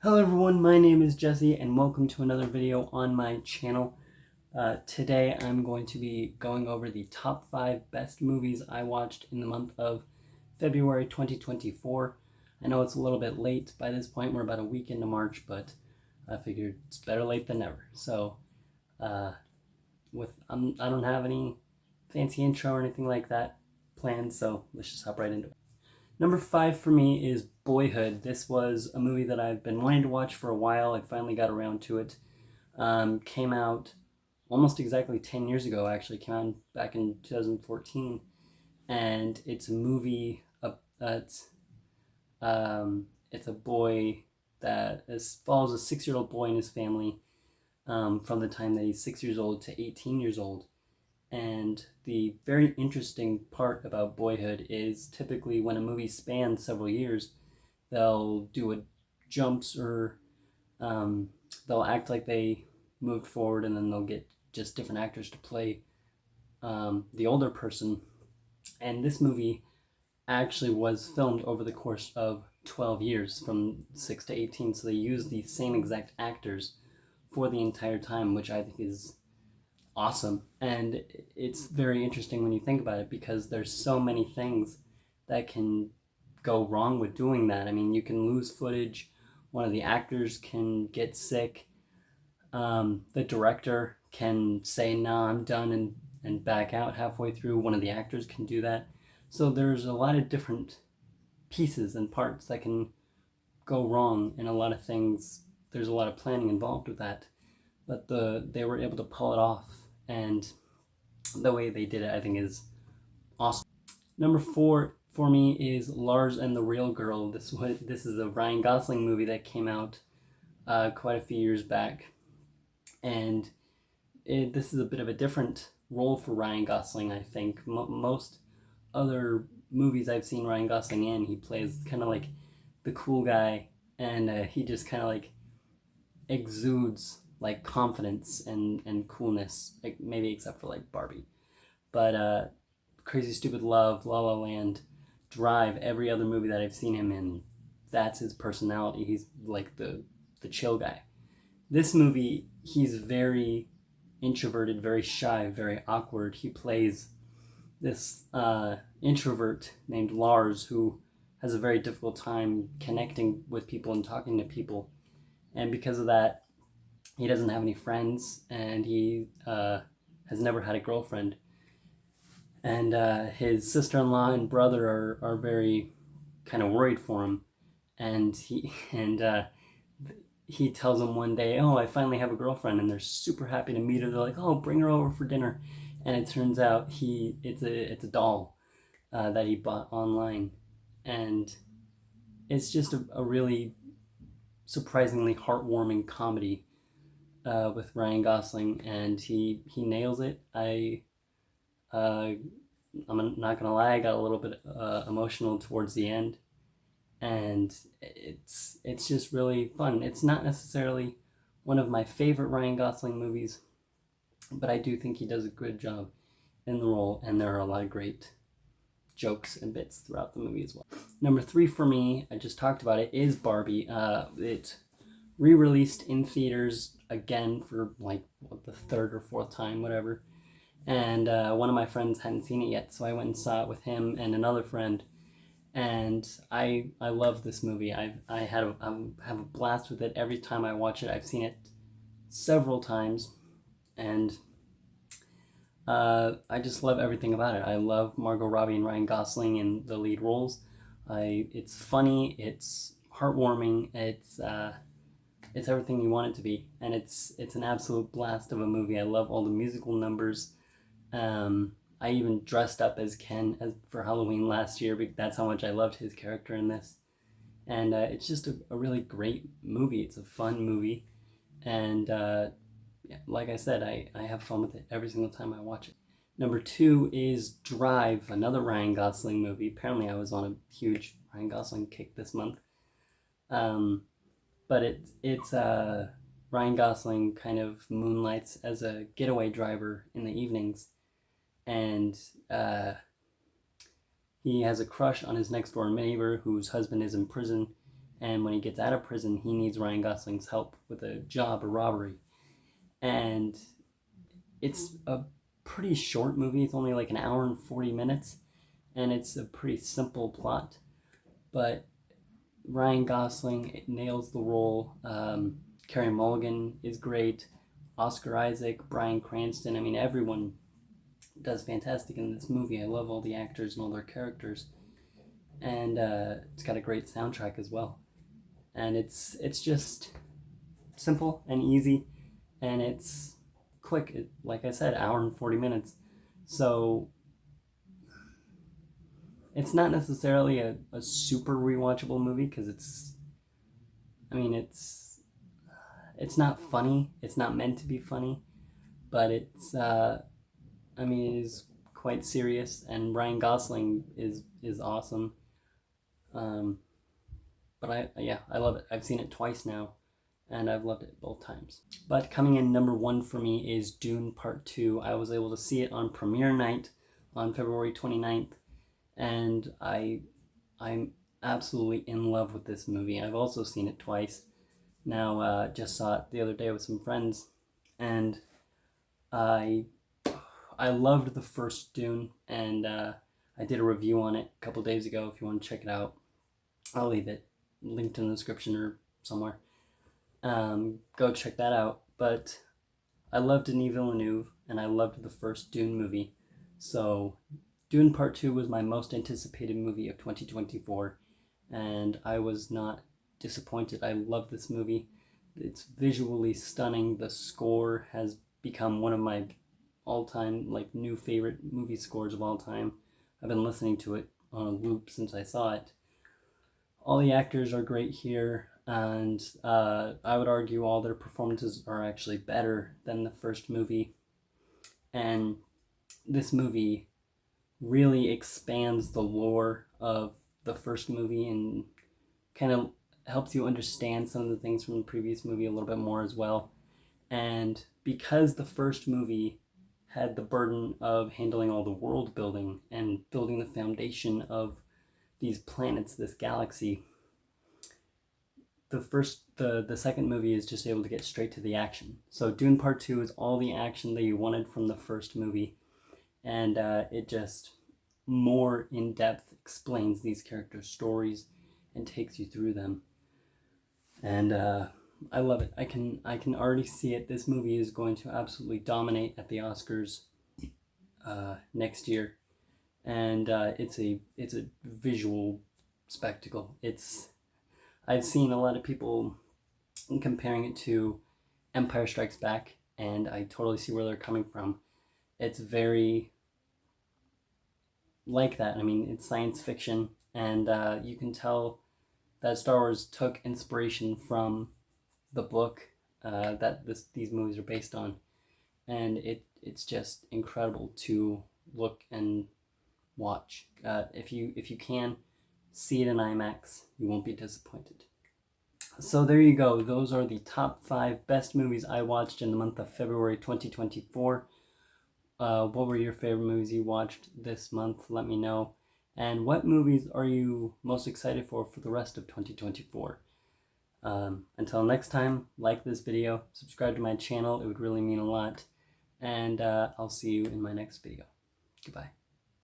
Hello everyone, my name is Jesse and welcome to another video on my channel. Today I'm going to be going over the top 5 best movies I watched in the month of February 2024. I know it's a little bit late by this point, we're about a week into March, but I figured it's better late than never. So I don't have any fancy intro or anything like that planned, so let's just hop right into it. Number 5 for me is Boyhood. This was a movie that I've been wanting to watch for a while. I finally got around to it. Came out almost exactly 10 years ago, actually. Came out back in 2014. And it's a movie that's it's a boy that follows a 6-year-old boy and his family from the time that he's 6 years old to 18 years old. And the very interesting part about Boyhood is typically when a movie spans several years, they'll do a jumps or they'll act like they moved forward, and then they'll get just different actors to play the older person. And this movie actually was filmed over the course of 12 years from 6 to 18. So they used the same exact actors for the entire time, which I think is awesome. And it's very interesting when you think about it, because there's so many things that can go wrong with doing that. I mean, you can lose footage, one of the actors can get sick, the director can say, no, I'm done, and back out halfway through. One of the actors can do that. So there's a lot of different pieces and parts that can go wrong, and a lot of things, there's a lot of planning involved with that, but they were able to pull it off, and the way they did it, I think, is awesome. Number 4 for me is Lars and the Real Girl. This is a Ryan Gosling movie that came out quite a few years back, and this is a bit of a different role for Ryan Gosling. I think most other movies I've seen Ryan Gosling in, he plays kind of like the cool guy, and he just kind of like exudes like confidence and coolness, like maybe except for like Barbie. But Crazy Stupid Love, La La Land, Drive, every other movie that I've seen him in, that's his personality. He's like the chill guy. This movie, he's very introverted, very shy, very awkward. He plays this introvert named Lars who has a very difficult time connecting with people and talking to people. And because of that, he doesn't have any friends, and he has never had a girlfriend. And his sister-in-law and brother are very kind of worried for him. And he tells them one day, "Oh, I finally have a girlfriend," and they're super happy to meet her. They're like, "Oh, bring her over for dinner," and it turns out it's a doll that he bought online, and it's just a really surprisingly heartwarming comedy with Ryan Gosling, and he nails it. I'm not gonna lie, I got a little bit emotional towards the end, and it's just really fun. It's not necessarily one of my favorite Ryan Gosling movies, but I do think he does a good job in the role, and there are a lot of great jokes and bits throughout the movie as well. Number 3 for me, I just talked about it, is Barbie. It re-released in theaters again for like the third or fourth time, whatever. And one of my friends hadn't seen it yet, so I went and saw it with him and another friend. And I love this movie. I have a blast with it every time I watch it. I've seen it several times, and I just love everything about it. I love Margot Robbie and Ryan Gosling in the lead roles. It's funny, it's heartwarming, it's everything you want it to be, and it's an absolute blast of a movie. I love all the musical numbers. I even dressed up as Ken for Halloween last year, because that's how much I loved his character in this. And it's just a really great movie. It's a fun movie, and yeah, like I said, I have fun with it every single time I watch it. Number 2 is Drive, another Ryan Gosling movie. Apparently I was on a huge Ryan Gosling kick this month. But it's Ryan Gosling kind of moonlights as a getaway driver in the evenings, and he has a crush on his next door neighbor whose husband is in prison, and when he gets out of prison, he needs Ryan Gosling's help with a job or robbery. And it's a pretty short movie. It's only like an hour and 40 minutes, and it's a pretty simple plot. But Ryan Gosling nails the role. Carey Mulligan is great. Oscar Isaac, Bryan Cranston. I mean, everyone does fantastic in this movie. I love all the actors and all their characters, and it's got a great soundtrack as well. And it's just simple and easy, and it's quick. Like I said, hour and 40 minutes. So it's not necessarily a super rewatchable movie because it's not funny. It's not meant to be funny, but it is quite serious, and Ryan Gosling is awesome. But I love it. I've seen it twice now, and I've loved it both times. But coming in number 1 for me is Dune Part 2. I was able to see it on premiere night on February 29th, and I'm absolutely in love with this movie. I've also seen it twice now. Just saw it the other day with some friends, and I loved the first Dune, and I did a review on it a couple days ago. If you want to check it out, I'll leave it linked in the description or somewhere. Go check that out. But I loved Denis Villeneuve, and I loved the first Dune movie. So Dune Part 2 was my most anticipated movie of 2024, and I was not disappointed. I love this movie. It's visually stunning. The score has become one of my all-time new favorite movie scores of all time. I've been listening to it on a loop since I saw it. All the actors are great here, and I would argue all their performances are actually better than the first movie. And this movie really expands the lore of the first movie and kind of helps you understand some of the things from the previous movie a little bit more as well. And because the first movie had the burden of handling all the world building and building the foundation of these planets, this galaxy, the second movie is just able to get straight to the action. So Dune Part 2 is all the action that you wanted from the first movie, and it just more in depth explains these characters' stories and takes you through them. And I love it. I can already see it. This movie is going to absolutely dominate at the Oscars next year, and it's a visual spectacle. I've seen a lot of people comparing it to Empire Strikes Back, and I totally see where they're coming from. It's very like that. I mean, it's science fiction, and you can tell that Star Wars took inspiration from the book that these movies are based on, and it's just incredible to look and watch. If you can see it in IMAX, you won't be disappointed. So there you go. Those are the top 5 best movies I watched in the month of February 2024. What were your favorite movies you watched this month? Let me know. And what movies are you most excited for the rest of 2024? Until next time, like this video, subscribe to my channel. It would really mean a lot. And I'll see you in my next video. Goodbye.